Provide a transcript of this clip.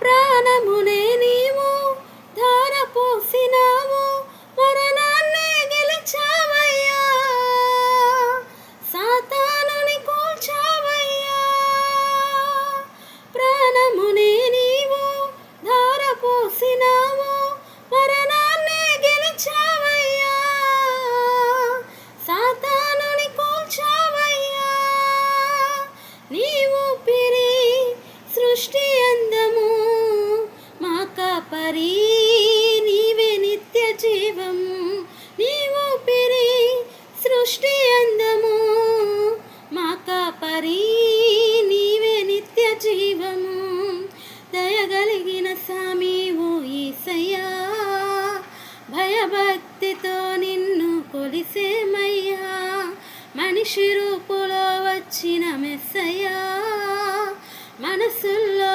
ప్రాణమునే నీవు ధారపోసినావు, మరణాన్నే గెలిచావయ్యా, సాతానుని కూల్చావయ్యా. ప్రాణమునే నీవు ధారపోసినావు, మరణాన్నే గెలిచావయ్యా, సాతానుని కూల్చావయ్యా. నీవు పిరి సృష్టి అందము, మా కాపరి నీవే నిత్య జీవము. నీవు పిరి సృష్టి అందము, మా కాపరి నీవే నిత్య జీవము. దయగలిగిన స్వామి ఓ యేసయ్యా, భయభక్తితో నిన్ను కొలిసేమయ్యా. మనిషి రూపులో వచ్చిన మెస్సయ్యా, మనసుల్లో